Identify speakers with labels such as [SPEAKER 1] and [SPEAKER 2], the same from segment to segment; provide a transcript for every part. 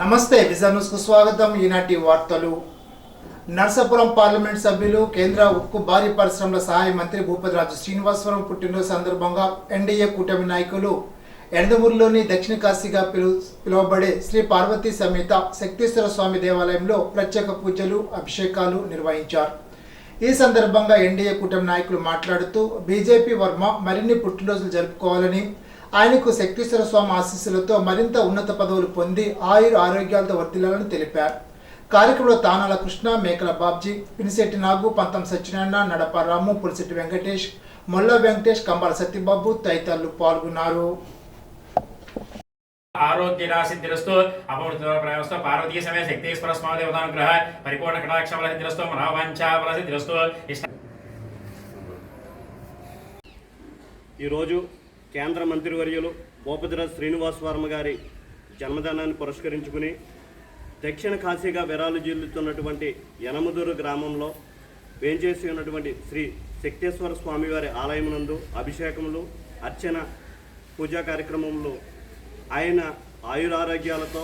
[SPEAKER 1] నమస్తే vision news కు స్వాగతం. ఈనాటి వార్తలు. నర్సాపురం పార్లమెంట్ సభ్యులు కేంద్ర ఉక్కు భారీ పరిశ్రమల సహాయ మంత్రి భూపతిరాజు శ్రీనివాసవరం పుట్టినరోజు సందర్భంగా ఎన్డీఏ కూటమి నాయకులు ఎండమూరులోని దక్షిణ కాశీగా పిలువబడే శ్రీ పార్వతీ సమేత శక్తేశ్వర స్వామి దేవాలయంలో ప్రత్యేక పూజలు అభిషేకాలు నిర్వహించారు. ఈ సందర్భంగా ఎన్డీఏ కూటమి నాయకులు మాట్లాడుతూ బీజేపీ వర్మ మరిన్ని పుట్టినరోజులు జరుపుకోవాలని, ఆయనకు శక్తేశ్వర స్వామి ఆశీస్సులతో మరింత ఉన్నత పదవులు పొంది ఆరోగ్యాలతో వర్ధిల్లాలని తెలిపారు. కార్యక్రమంలో తానాల కృష్ణ, మేకల బాబ్జీ, పినిశెట్టి నాగు, పంతం సత్యనారాయణ, నడప రాము, పులిశెట్టి వెంకటేష్, మొల్ల వెంకటేష్, కంబాల సత్యబాబు తదితరులు పాల్గొన్నారు.
[SPEAKER 2] ఆరోగ్యరాసిద్ధిరస్తు అపమృతప్రయస్తు పార్వతీ సమయ శక్తేశ్వర స్వామి దేవతానుగ్రహ పరిపూర్ణ కటాక్షఫలసిద్ధిరస్తు మనోవాంఛాఫలసిద్ధిరస్తు.
[SPEAKER 3] ఈరోజు కేంద్ర మంత్రివర్యులు భూపతిరాజు శ్రీనివాస్ వర్మ గారి జన్మదినాన్ని పురస్కరించుకుని దక్షిణ కాశీగా విరాళిల్లుతున్నటువంటి యనమదూరు గ్రామంలో వేంచేసి ఉన్నటువంటి శ్రీ శక్తేశ్వర స్వామివారి ఆలయమునందు అభిషేకములు, అర్చన, పూజా కార్యక్రమంలో ఆయన ఆయురారోగ్యాలతో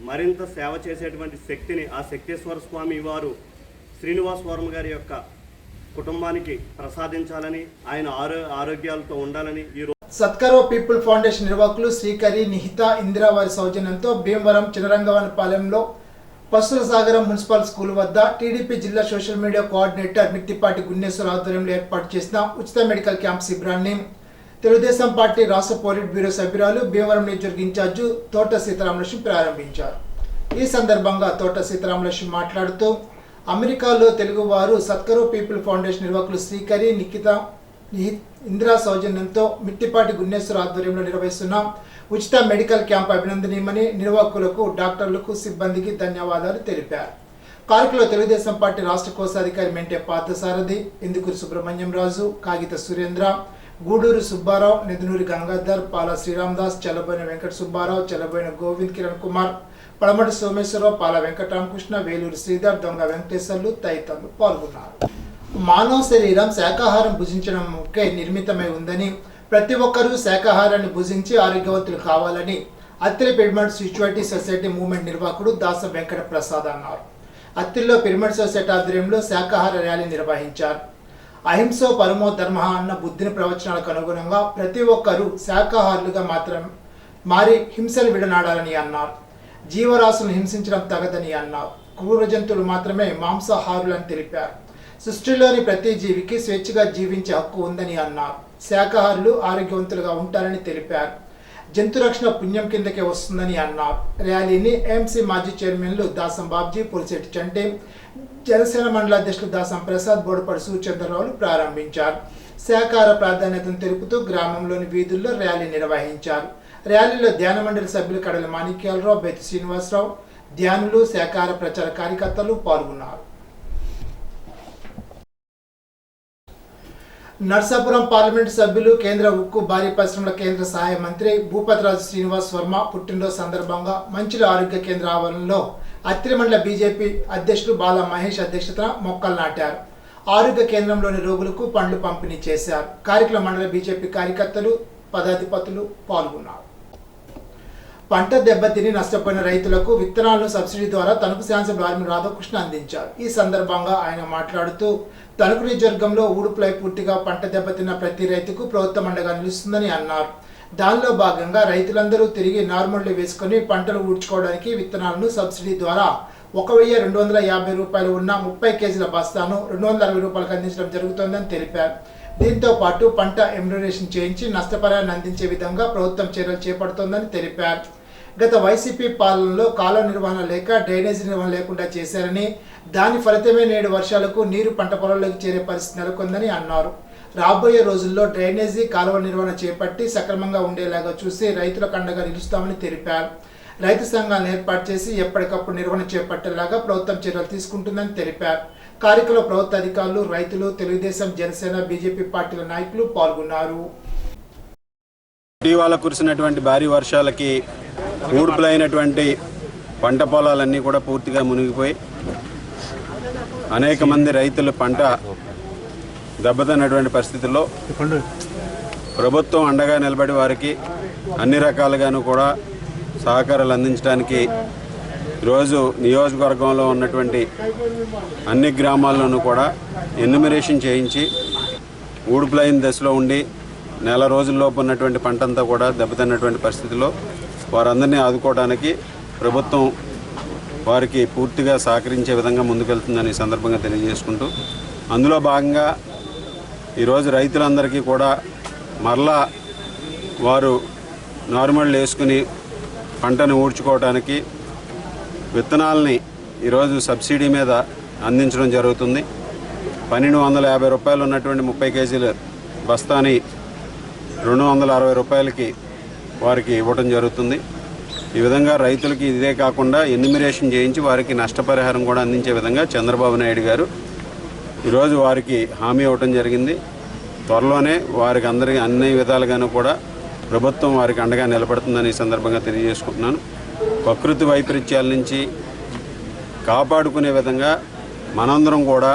[SPEAKER 3] మరింత సేవ చేసేటువంటి శక్తిని ఆ శక్తేశ్వర స్వామి వారు శ్రీనివాస్ వర్మ గారి యొక్క కుటుంబానికి ప్రసాదించాలని, ఆయన ఆరోగ్యాలతో ఉండాలని ఈరోజు
[SPEAKER 1] సత్కరో పీపుల్ ఫౌండేషన్ నిర్వాహకులు శ్రీకరి, నిహిత, ఇందిరా వారి సౌజన్యంతో భీమవరం చినరంగవనపాలెంలో పశుల సాగరం మున్సిపల్ స్కూల్ వద్ద టీడీపీ జిల్లా సోషల్ మీడియా కోఆర్డినేటర్ మిట్టిపాటి గున్నేశ్వర ఆధ్వర్యంలో ఏర్పాటు చేసిన ఉచిత మెడికల్ క్యాంప్ శిబిరాన్ని తెలుగుదేశం పార్టీ రాష్ట్ర పోలిట్ బ్యూరో సభ్యురాలు, భీమవరం నియోజకవర్గ ఇన్ఛార్జి తోట సీతారామలక్ష్మి ప్రారంభించారు. ఈ సందర్భంగా తోట సీతారామలక్ష్మి మాట్లాడుతూ అమెరికాలో తెలుగువారు సత్కరో పీపుల్ ఫౌండేషన్ నిర్వాహకులు శ్రీకరి, నిఖిత, ఇందిరా సౌజన్యంతో మిట్టిపాటి గున్నేశ్వర ఆధ్వర్యంలో నిర్వహిస్తున్న ఉచిత మెడికల్ క్యాంప్ అభినందనీయమని, నిర్వాహకులకు, డాక్టర్లకు, సిబ్బందికి ధన్యవాదాలు తెలిపారు. కార్యక్రమంలో తెలుగుదేశం పార్టీ రాష్ట్ర కోశాధికారి మెంటే పార్థసారథి, ఇందుకూరు సుబ్రహ్మణ్యం రాజు, కాగిత సురేంద్ర, గూడూరు సుబ్బారావు, నెదునూరి గంగాధర్, పాల శ్రీరామదాస్, చలబోయిన వెంకట సుబ్బారావు, చలబోయిన గోవింద్ కిరణ్ కుమార్, పడమటి సోమేశ్వరరావు, పాల వెంకటరామకృష్ణ, వేలూరు శ్రీధర్, దొంగ వెంకటేశ్వర్లు తదితరులు పాల్గొన్నారు. మానవ శరీరం శాకాహారం భుజించడంకే నిర్మితమై ఉందని, ప్రతి ఒక్కరూ శాకాహారాన్ని భుజించి ఆరోగ్యవంతులు కావాలని Attili pyramid spirituality society movement నిర్వాహకుడు దాస వెంకట ప్రసాద్ అన్నారు. అత్తిలిలో పిరమిడ్ సొసైటీ ఆధ్వర్యంలో శాకాహార ర్యాలీ నిర్వహించారు. అహింసో పరమో ధర్మ అన్న బుద్ధిని ప్రవచనాలకు అనుగుణంగా ప్రతి ఒక్కరూ శాకాహారులుగా మాత్రం మారి హింసలు విడనాడాలని అన్నారు. జీవరాశులను హింసించడం తగదని అన్నారు. క్రూర జంతువులు మాత్రమే మాంసాహారులని తెలిపారు. సృష్టిలోని ప్రతి జీవికి స్వేచ్ఛగా జీవించే హక్కు ఉందని అన్నారు. శాకాహారులు ఆరోగ్యవంతులుగా ఉంటారని తెలిపారు. జంతు రక్షణ పుణ్యం కిందకే వస్తుందని అన్నారు. ర్యాలీని ఏఎంసీ మాజీ చైర్మన్లు దాసం బాబ్జీ, పులిశెట్టి చంటే, జనసేన మండల అధ్యక్షులు దాసం ప్రసాద్, బోడపడి సూర్యచంద్రరావులు ప్రారంభించారు. శాకాహార ప్రాధాన్యతను తెలుపుతూ గ్రామంలోని వీధుల్లో ర్యాలీ నిర్వహించారు. ర్యాలీలో ధ్యాన మండలి సభ్యులు కడల మాణిక్యాలరావు, బెత్తి శ్రీనివాసరావు, ధ్యానులు, శాకాహార ప్రచార కార్యకర్తలు పాల్గొన్నారు. నర్సాపురం పార్లమెంటు సభ్యులు కేంద్ర ఉక్కు భారీ పరిశ్రమల కేంద్ర సహాయ మంత్రి భూపతిరాజు శ్రీనివాస్ వర్మ పుట్టినరోజు సందర్భంగా మంచిల ఆరోగ్య కేంద్ర ఆవరణలో అత్తిలి మండల బీజేపీ అధ్యక్షులు బాల మహేష్ అధ్యక్షతన మొక్కలు నాటారు. ఆరోగ్య కేంద్రంలోని రోగులకు పండ్లు పంపిణీ చేశారు. కార్యక్రమ మండల బీజేపీ కార్యకర్తలు, పదాధిపతులు పాల్గొన్నారు. పంట దెబ్బతిని నష్టపోయిన రైతులకు విత్తనాలను సబ్సిడీ ద్వారా తణుకు శాసనసభ్యులు ఆర్మీ రాధాకృష్ణ అందించారు. ఈ సందర్భంగా ఆయన మాట్లాడుతూ తణుకు నియోజకవర్గంలో ఊడుపులై పూర్తిగా పంట దెబ్బతిన్న ప్రతి రైతుకు ప్రభుత్వం అండగా నిలుస్తుందని అన్నారు. దానిలో భాగంగా రైతులందరూ తిరిగి నార్మల్లు వేసుకుని పంటలు ఊడ్చుకోవడానికి విత్తనాలను సబ్సిడీ ద్వారా 1,250 రూపాయలు ఉన్న 30 కేజీల బస్తాను 260 రూపాయలకు అందించడం జరుగుతోందని తెలిపారు. దీంతో పాటు పంట ఎమ్యునరేషన్ చేయించి నష్టపరిహారాన్ని అందించే విధంగా ప్రభుత్వం చర్యలు చేపడుతోందని తెలిపారు. గత వైసీపీ పాలనలో కాలువ నిర్వహణ లేక డ్రైనేజీ నిర్వహణ లేకుండా చేశారని, దాని ఫలితమే నేడు వర్షాలకు నీరు పంట పొలాల్లోకి చేరే పరిస్థితి నెలకొందని అన్నారు. రాబోయే రోజుల్లో డ్రైనేజీ, కాలువ నిర్వహణ చేపట్టి సక్రమంగా ఉండేలాగా చూసి రైతులకు అండగా నిలుస్తామని తెలిపారు. రైతు సంఘాలను ఏర్పాటు చేసి ఎప్పటికప్పుడు నిర్వహణ చేపట్టేలాగా ప్రభుత్వం చర్యలు తీసుకుంటుందని తెలిపారు. కార్యక్రమంలో ప్రభుత్వ అధికారులు, రైతులు, తెలుగుదేశం, జనసేన, బీజేపీ పార్టీల నాయకులు పాల్గొన్నారు.
[SPEAKER 4] ఇటీవల కురిసినటువంటి భారీ వర్షాలకి ఊడ్పులైనటువంటి పంట పొలాలన్నీ కూడా పూర్తిగా మునిగిపోయి అనేక మంది రైతులు పంట దెబ్బతిన్నటువంటి పరిస్థితుల్లో ప్రభుత్వం అండగా నిలబడి వారికి అన్ని రకాలుగాను కూడా సహకారాలు అందించడానికి ఈరోజు నియోజకవర్గంలో ఉన్నటువంటి అన్ని గ్రామాల్లోనూ కూడా ఎన్యూమరేషన్ చేయించి ఊడుపులైన దశలో ఉండి నెల రోజుల్లోపు ఉన్నటువంటి పంట అంతా కూడా దెబ్బతిన్నటువంటి పరిస్థితిలో వారందరినీ ఆదుకోవడానికి ప్రభుత్వం వారికి పూర్తిగా సహకరించే విధంగా ముందుకెళ్తుందని సందర్భంగా తెలియజేసుకుంటూ, అందులో భాగంగా ఈరోజు రైతులందరికీ కూడా మరలా వారు నార్మల్ వేసుకుని పంటను ఊడ్చుకోవడానికి విత్తనాలని ఈరోజు సబ్సిడీ మీద అందించడం జరుగుతుంది. 1250 రూపాయలు ఉన్నటువంటి 30 కేజీల బస్తాని 260 రూపాయలకి వారికి ఇవ్వడం జరుగుతుంది. ఈ విధంగా రైతులకి ఇదే కాకుండా ఎన్యూమరేషన్ చేయించి వారికి నష్టపరిహారం కూడా అందించే విధంగా చంద్రబాబు నాయుడు గారు ఈరోజు వారికి హామీ ఇవ్వటం జరిగింది. త్వరలోనే వారికి అందరికీ అన్ని విధాలుగాను కూడా ప్రభుత్వం వారికి అండగా నిలబడుతుందని ఈ సందర్భంగా తెలియజేసుకుంటున్నాను. ప్రకృతి వైపరీత్యాల నుంచి కాపాడుకునే విధంగా మనందరం కూడా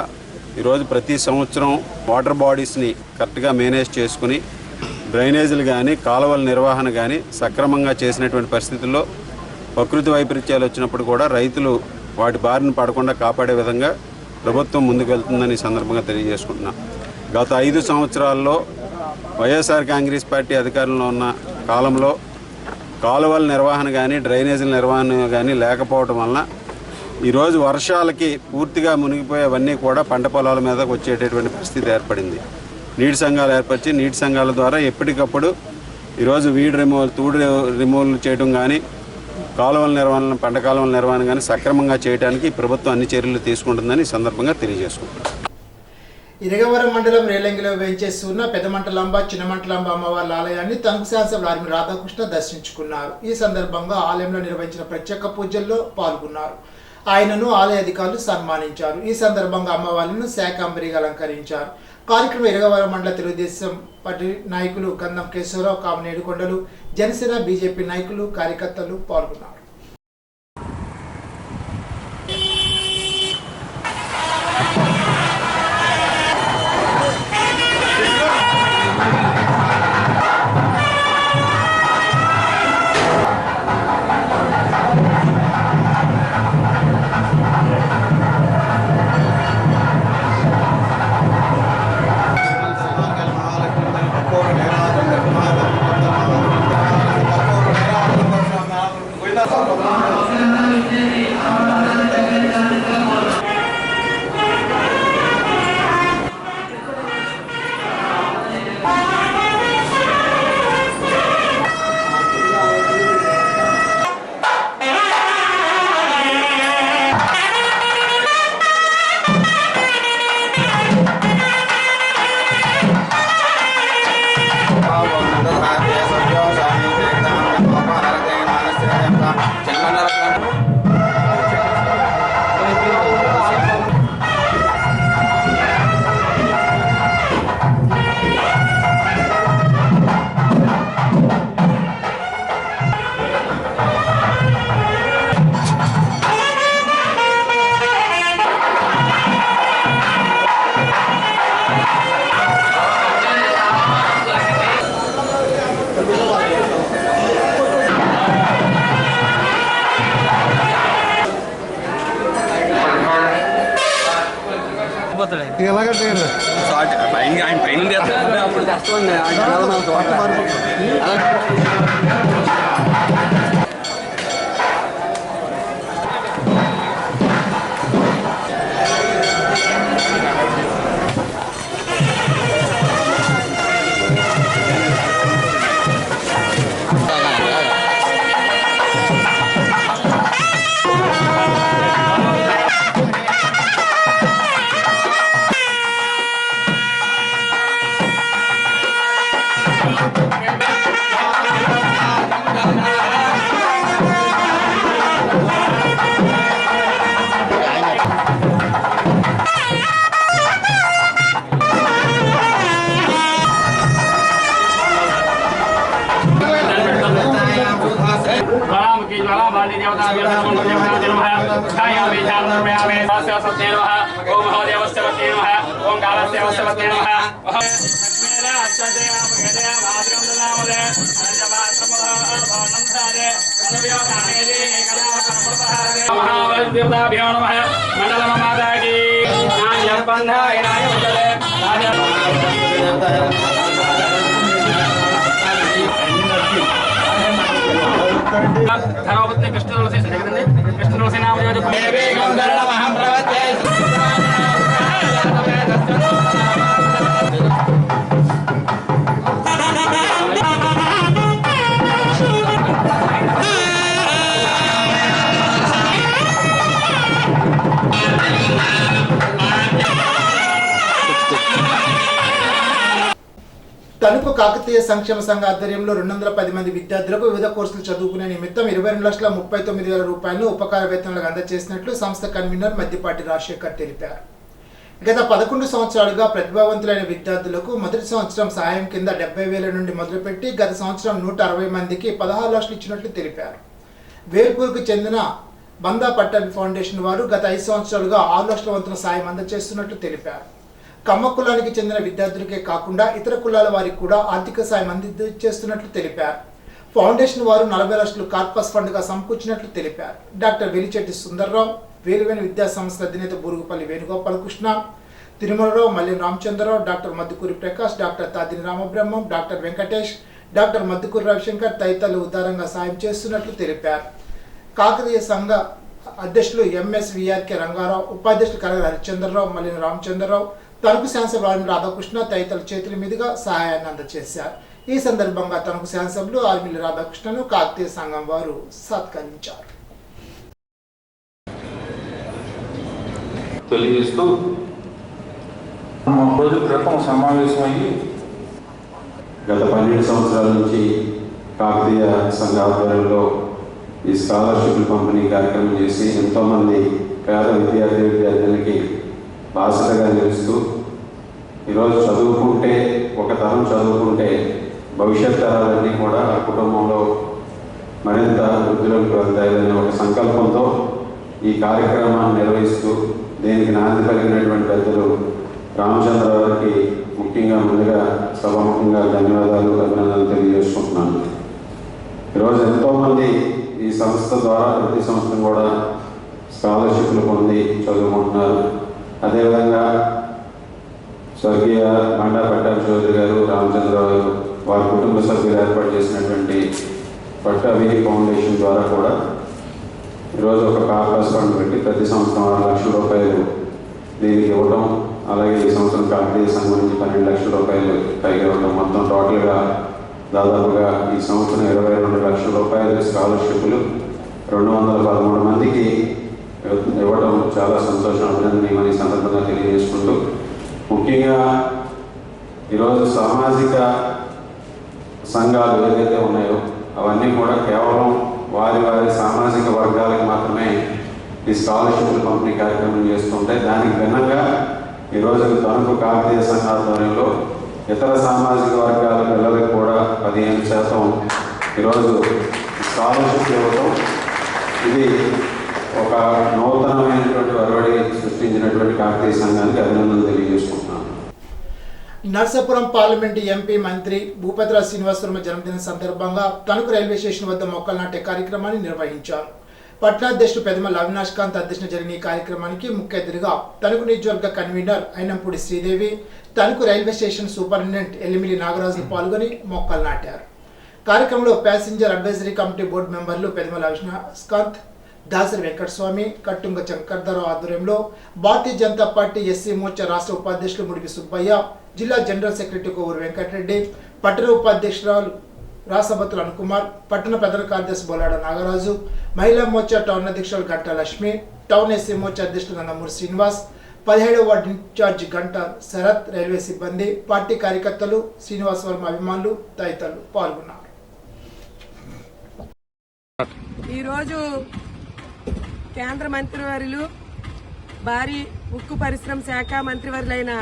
[SPEAKER 4] ఈరోజు ప్రతి సంవత్సరం వాటర్ బాడీస్ని కరెక్ట్గా మేనేజ్ చేసుకుని డ్రైనేజీలు కానీ కాలువల నిర్వహణ కానీ సక్రమంగా చేసినటువంటి పరిస్థితుల్లో ప్రకృతి వైపరీత్యాలు వచ్చినప్పుడు కూడా రైతులు వాటి బారిన పడకుండా కాపాడే విధంగా ప్రభుత్వం ముందుకు వెళ్తుందని ఈ సందర్భంగా తెలియజేసుకుంటున్నాం. గత 5 సంవత్సరాల్లో వైఎస్ఆర్ కాంగ్రెస్ పార్టీ అధికారంలో ఉన్న కాలంలో కాలువల నిర్వహణ కానీ డ్రైనేజీల నిర్వహణ కానీ లేకపోవడం వలన ఈరోజు వర్షాలకి పూర్తిగా మునిగిపోయేవన్నీ కూడా పంట పొలాల మీదకి వచ్చేటటువంటి పరిస్థితి ఏర్పడింది. నీటి సంఘాలు ఏర్పరిచి నీటి సంఘాల ద్వారా ఎప్పటికప్పుడు ఈరోజు వీడ్ రిమూవల్ తూడు రిమూవల్ చేయడం కానీ కాలువల నిర్వహణ పంట కాలువల నిర్వహణ కానీ సక్రమంగా చేయడానికి ప్రభుత్వం అన్ని చర్యలు తీసుకుంటుందని ఈ సందర్భంగా తెలియజేసుకుంటున్నాం.
[SPEAKER 1] ఇరగవరం మండలం రేలంగిలో వేయించేసి ఉన్న పెదమంటలాంబ చిన్నమంటలాంబ అమ్మవార్ల ఆలయాన్ని తణుకు శాసనసభ్యులు ఆర్మీ రాధాకృష్ణ దర్శించుకున్నారు. ఈ సందర్భంగా ఆలయంలో నిర్వహించిన ప్రత్యేక పూజల్లో పాల్గొన్నారు. ఆయనను ఆలయ అధికారులు సన్మానించారు. ఈ సందర్భంగా అమ్మవార్లను శాకంబరిగా అలంకరించారు. కార్యక్రమం ఇరగవరం మండల తెలుగుదేశం పార్టీ నాయకులు కందం కేశవరావు, కామినేడు కొండలు, జనసేన బీజేపీ నాయకులు కార్యకర్తలు పాల్గొన్నారు.
[SPEAKER 5] ఆయన పైన అప్పుడు తెస్తామండి.
[SPEAKER 2] देवताभ्यो नमः मंडलम माता की नान्यबन्धाय नायवतले धर्मपत्नी कृष्ण तुलसी नाम
[SPEAKER 1] తణుకు కాకతీయ సంక్షేమ సంఘ ఆధ్వర్యంలో 210 మంది విద్యార్థులకు వివిధ కోర్సులు చదువుకునే నిమిత్తం 22,39,000 రూపాయలను ఉపకార వేతనాలకు అందజేసినట్లు సంస్థ కన్వీనర్ మద్దిపాటి రాజశేఖర్ తెలిపారు. గత 11 సంవత్సరాలుగా ప్రతిభావంతులైన విద్యార్థులకు మొదటి సంవత్సరం సహాయం కింద 70,000 నుండి మొదలుపెట్టి గత సంవత్సరం 160 మందికి 16 లక్షలు ఇచ్చినట్లు తెలిపారు. వేల్పూర్కు చెందిన బందా పట్టణ్ ఫౌండేషన్ వారు గత 5 సంవత్సరాలుగా 6 లక్షల వంతున సాయం అందజేస్తున్నట్లు తెలిపారు. కమ్మ కులానికి చెందిన విద్యార్థులకే కాకుండా ఇతర కులాల వారికి కూడా ఆర్థిక సాయం అందజేస్తున్నట్లు తెలిపారు. ఫౌండేషన్ వారు 40 లక్షలు కార్పస్ ఫండ్గా సమకూర్చినట్లు తెలిపారు. డాక్టర్ వెలిచెట్టి సుందర్రావు, వేలువేని విద్యా సంస్థ అధినేత Burugupalli Venugopalakrishna, Tirumalarao, Malli Ramachandrarao, doctor Maddukuri Prakash, doctor Tadini Ramabrahmam, doctor Venkatesh, doctor Maddukuri Ravishankar తదితరులు ఉదారంగా సాయం చేస్తున్నట్లు తెలిపారు. కాకతీయ సంఘ అధ్యక్షులు ఎంఎస్విఆర్కే రంగారావు, ఉపాధ్యక్షులు కరగ హరిచంద్రరావు, మల్లిన రామచంద్రరావు, తణుకు శాసనసభ్యులు రాధాకృష్ణ తదితరుల చేతుల మీదుగా సహాయాన్ని అందజేశారు. ఈ సందర్భంగా తణుకు శాసనసభ్యులు ఆర్మిల్లి రాధాకృష్ణను కాకతీయ సంఘం వారు సత్కరించారు.
[SPEAKER 6] తెలియజేస్తూ రోజు క్రితం సమావేశమయ్యి
[SPEAKER 4] గత 12 సంవత్సరాల నుంచి కాకతీయ సంఘ ఆధ్వర్యంలో ఈ స్కాలర్షిప్ల పంపిణీ కార్యక్రమం చేసి ఎంతోమంది పేద విద్యార్థులకి బాధ్యతగా నిలుస్తూ ఈరోజు చదువుకుంటే ఒక తరం చదువుకుంటే భవిష్యత్ తరాలన్నీ కూడా ఆ కుటుంబంలో మరింత వృద్ధిలోకి వెళ్తాయనే ఒక సంకల్పంతో ఈ కార్యక్రమాన్ని నిర్వహిస్తూ దీనికి నాంది పలికినటువంటి పెద్దలు రామచంద్ర గారికి ముఖ్యంగా ముందుగా సభాముఖంగా ధన్యవాదాలు అభినందనలు తెలియజేసుకుంటున్నాను. ఈరోజు ఎంతోమంది ఈ సంస్థ ద్వారా ప్రతి సంవత్సరం కూడా స్కాలర్షిప్లు పొంది చదువుకుంటున్నారు. అదేవిధంగా స్వర్గీయ బండా పట్టాభి చౌదరి గారు, రామచంద్రరావు గారు, వారి కుటుంబ సభ్యులు ఏర్పాటు చేసినటువంటి పట్టాభి ఫౌండేషన్ ద్వారా కూడా ఈరోజు ఒక కార్పస్ ఫండ్ పెట్టి ప్రతి సంవత్సరం 6 లక్షల రూపాయలు దీనికి ఇవ్వడం, అలాగే ఈ సంవత్సరం కాకతీయ సంఘం నుంచి 12 లక్షల రూపాయలు పైగా ఇవ్వడం, మొత్తం టోటల్గా దాదాపుగా ఈ సంవత్సరం 22 లక్షల రూపాయల స్కాలర్షిప్లు 213 మందికి ఇవ్వడం చాలా సంతోషం, అభినందనీయమని సందర్భంగా తెలియజేసుకుంటూ, ముఖ్యంగా ఈరోజు సామాజిక సంఘాలు ఏదైతే ఉన్నాయో అవన్నీ కూడా కేవలం వారి వారి సామాజిక వర్గాలకు మాత్రమే ఈ స్కాలర్షిప్లు పంపిణీ కార్యక్రమం చేస్తుంటే, దానికి భిన్నంగా ఈరోజు తణుకు కాకతీయ సంఘ ఆధ్వర్యంలో ఇతర సామాజిక వర్గాల పిల్లలకు కూడా 15% ఈరోజు స్కాలర్షిప్ ఇవ్వడం, ఇది ఒక నూతనమైనటువంటి ఒరవడి సృష్టించినటువంటి కాకతీయ సంఘానికి అభినందనలు తెలియజేసుకుంటున్నాను.
[SPEAKER 1] నర్సాపురం పార్లమెంటు ఎంపీ మంత్రి భూపతిరాజు శ్రీనివాసవర్మ జన్మదిన సందర్భంగా తణుకు రైల్వే స్టేషన్ వద్ద మొక్కలు నాటే కార్యక్రమాన్ని నిర్వహించారు. పట్టణాధ్యక్షుడు పెదమల అవినాష్ కాంత్ అధ్యక్షతన జరిగిన ఈ కార్యక్రమానికి ముఖ్య అతిథిగా తణుకు నియోజకవర్గ convener Ayinampudi Sridevi, Tanuku railway station superintendent Yellimili Nagaraju పాల్గొని మొక్కలు నాటారు. కార్యక్రమంలో ప్యాసింజర్ అడ్వైజరీ కమిటీ బోర్డు మెంబర్లు పెదమల అవినాష్ కాంత్, దాసరి వెంకటస్వామి, కట్టుంగ శంకర్ధరావు ఆధ్వర్యంలో భారతీయ జనతా పార్టీ ఎస్సీ మోర్చా రాష్ట్ర ఉపాధ్యక్షులు ముడిపి సుబ్బయ్య, జిల్లా జనరల్ సెక్రటరీ కోవూరు వెంకటరెడ్డి, పట్టణ ఉపాధ్యక్షురాలు రాసభతులు అనుకుమార్, పట్టణ ప్రధాన కార్యదర్శి బొల్లాడ నాగరాజు, మహిళా మోర్చా టౌన్ అధ్యక్షులు గంటా లక్ష్మి, టౌన్ ఎస్సీ మోర్చా అధ్యక్షులు నందమూరి శ్రీనివాస్, 17వ ward incharge Ganta Sharath, railway సిబ్బంది, పార్టీ కార్యకర్తలు, శ్రీనివాసవర్మ అభిమానులు తదితరులు పాల్గొన్నారు.
[SPEAKER 7] ఈరోజు కేంద్ర మంత్రివర్యులు భారీ ఉక్కు పరిశ్రమ శాఖ మంత్రివర్యులైన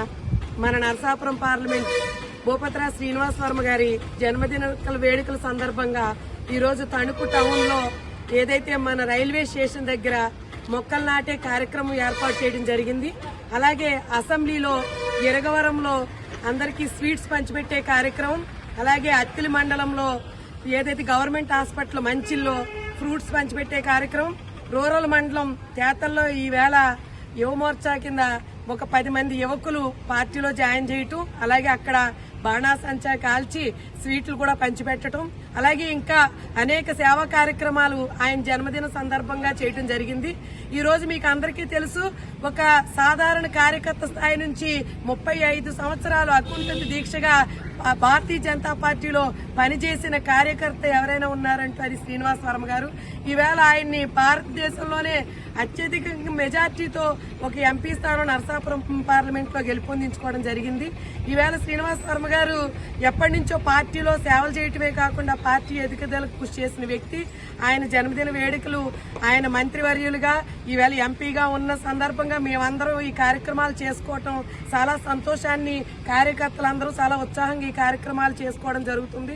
[SPEAKER 7] మన నరసాపురం పార్లమెంట్ భూపతిరాజు శ్రీనివాసవర్మ గారి జన్మదిన వేడుకల సందర్భంగా ఈరోజు తణుకు టౌన్లో ఏదైతే మన రైల్వే స్టేషన్ దగ్గర మొక్కలు నాటే కార్యక్రమం ఏర్పాటు చేయడం జరిగింది. అలాగే అసెంబ్లీలో ఇరగవరంలో అందరికీ స్వీట్స్ పంచిపెట్టే కార్యక్రమం, అలాగే అత్తిలి మండలంలో ఏదైతే గవర్నమెంట్ హాస్పిటల్ మంచిల్లో ఫ్రూట్స్ పంచిపెట్టే కార్యక్రమం, రూరల్ మండలం తేతల్లో ఈవేళ యువమోర్చా కింద ఒక 10 మంది యువకులు పార్టీలో జాయిన్ చేయటం, అలాగే అక్కడ బాణాసంచా కాల్చి స్వీట్లు కూడా పంచిపెట్టడం, అలాగే ఇంకా అనేక సేవా కార్యక్రమాలు ఆయన జన్మదిన సందర్భంగా చేయటం జరిగింది. ఈ రోజు మీకు అందరికీ తెలుసు, ఒక సాధారణ కార్యకర్త స్థాయి నుంచి 35 సంవత్సరాలు అకుంఠిత దీక్షగా భారతీయ జనతా పార్టీలో పనిచేసిన కార్యకర్త ఎవరైనా ఉన్నారంటే అది శ్రీనివాస్ వర్మ గారు. ఈవేళ ఆయన్ని భారతదేశంలోనే అత్యధిక మెజార్టీతో ఒక ఎంపీ స్థానం నరసాపురం పార్లమెంట్ లో గెలుపొందించుకోవడం జరిగింది. ఈవేళ శ్రీనివాస్ వర్మ గారు ఎప్పటి నుంచో పార్టీలో సేవలు చేయటమే కాకుండా పార్టీ ఎదుగుదలకు కృషి చేసిన వ్యక్తి. ఆయన జన్మదిన వేడుకలు ఆయన మంత్రివర్యులుగా ఈవేళ ఎంపీగా ఉన్న సందర్భంగా మేమందరం ఈ కార్యక్రమాలు చేసుకోవటం చాలా సంతోషాన్ని, కార్యకర్తలందరూ చాలా ఉత్సాహంగా ఈ కార్యక్రమాలు చేసుకోవడం జరుగుతుంది.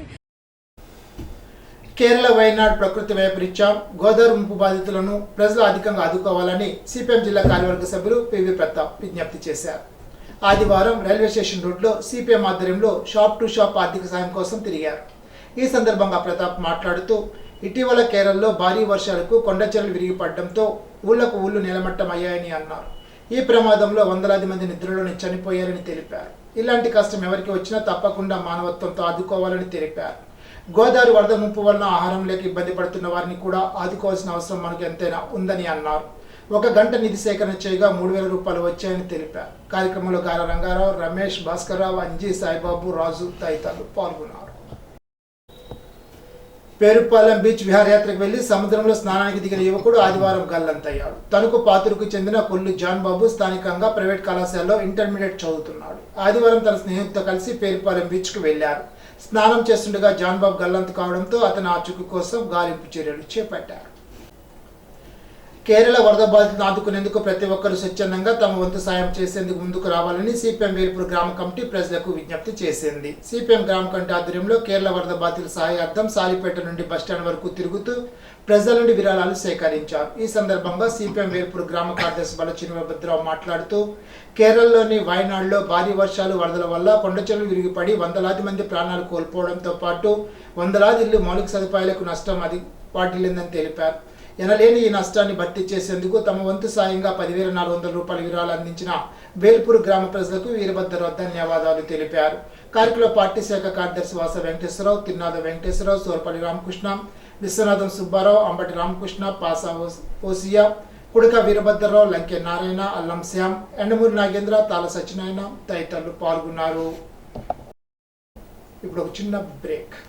[SPEAKER 1] కేరళ వైనాడ్ ప్రకృతి వైపరీత్యం గోదావరి ముంపు బాధితులను ప్రజలు అధికంగా ఆదుకోవాలని సిపిఎం జిల్లా కార్యవర్గ సభ్యులు పివి ప్రతాప్ విజ్ఞప్తి చేశారు. ఆదివారం రైల్వే స్టేషన్ రోడ్లో సిపిఎం ఆధ్వర్యంలో షాప్ టు షాప్ ఆర్థిక సాయం కోసం తిరిగారు. ఈ సందర్భంగా ప్రతాప్ మాట్లాడుతూ ఇటీవల కేరళలో భారీ వర్షాలకు కొండచెరలు విరిగిపడడంతో ఊళ్లకు ఊళ్లు నేలమట్టం అయ్యాయని అన్నారు. ఈ ప్రమాదంలో వందలాది మంది నిద్రలోనే చనిపోయారని తెలిపారు. ఇలాంటి కష్టం ఎవరికి వచ్చినా తప్పకుండా మానవత్వంతో ఆదుకోవాలని తెలిపారు. గోదావరి వరద ముంపు వలన ఆహారం లేక ఇబ్బంది పడుతున్న వారిని కూడా ఆదుకోవాల్సిన అవసరం మనకు ఎంతైనా ఉందని అన్నారు. 1 గంట నిధి సేకరణ చేయగా 3,000 రూపాయలు వచ్చాయని తెలిపారు. కార్యక్రమంలో గార రంగారావు, రమేష్, భాస్కర్రావు, అంజీ, సాయిబాబు, రాజు తదితరులు పాల్గొన్నారు. పేరుపాలెం బీచ్ విహారయాత్రకు వెళ్లి సముద్రంలో స్నానానికి దిగిన యువకుడు ఆదివారం గల్లంతయ్యాడు. తణుకు పాతూరుకు చెందిన కొల్లు జాన్ బాబు స్థానికంగా ప్రైవేట్ కళాశాలలో ఇంటర్మీడియట్ చదువుతున్నాడు. ఆదివారం తన స్నేహితులతో కలిసి పేరుపాలెం బీచ్ కు వెళ్లారు. స్నానం చేస్తుండగా జాన్ బాబు గల్లంతు కావడంతో అతని ఆచూకీ కోసం గాలింపు చర్యలు చేపట్టారు. కేరళ వరద బాధితులను ఆదుకునేందుకు ప్రతి ఒక్కరూ స్వచ్ఛందంగా తమ వంతు సాయం చేసేందుకు ముందుకు రావాలని సిపిఎం వేల్పూర్ గ్రామ కమిటీ ప్రజలకు విజ్ఞప్తి చేసింది. సిపిఎం గ్రామ కమిటీ ఆధ్వర్యంలో కేరళ వరద బాధితుల సహాయార్థం సాలిపేట నుండి బస్టాండ్ వరకు తిరుగుతూ ప్రజల నుండి విరాళాలు సేకరించారు. ఈ సందర్భంగా సిపిఎం వేల్పూర్ గ్రామ కార్యదర్శి బలచినభద్రరావు మాట్లాడుతూ కేరళలోని వయనాడ్లో భారీ వర్షాలు, వరదల వల్ల కొండచెరలు విరిగిపడి వందలాది మంది ప్రాణాలు కోల్పోవడంతో పాటు వందలాది ఇళ్లు, మౌలిక సదుపాయాలకు నష్టం వాటిల్లిందని తెలిపారు. ఎనలేని ఈ నష్టాన్ని భర్తీ చేసేందుకు తమ వంతు సాయంగా 10,400 రూపాయల విరాళాలు అందించిన వేల్పూర్ గ్రామ ప్రజలకు వీరభద్రరావు ధన్యవాదాలు తెలిపారు. కార్యక్రమంలో పార్టీ శాఖ కార్యదర్శి వాస వెంకటేశ్వరరావు, తిన్నాద వెంకటేశ్వరరావు, సోరపల్లి రామకృష్ణ, విశ్వనాథం సుబ్బారావు, అంబటి రామకృష్ణ, పాసా ఓసియా, కుడక వీరభద్రరావు, లంకే నారాయణ, అల్లం శ్యామ్, ఎండమూరి నాగేంద్ర, తాళ సత్యనారాయణ తదితరులు పాల్గొన్నారు. ఇప్పుడు ఒక చిన్న బ్రేక్.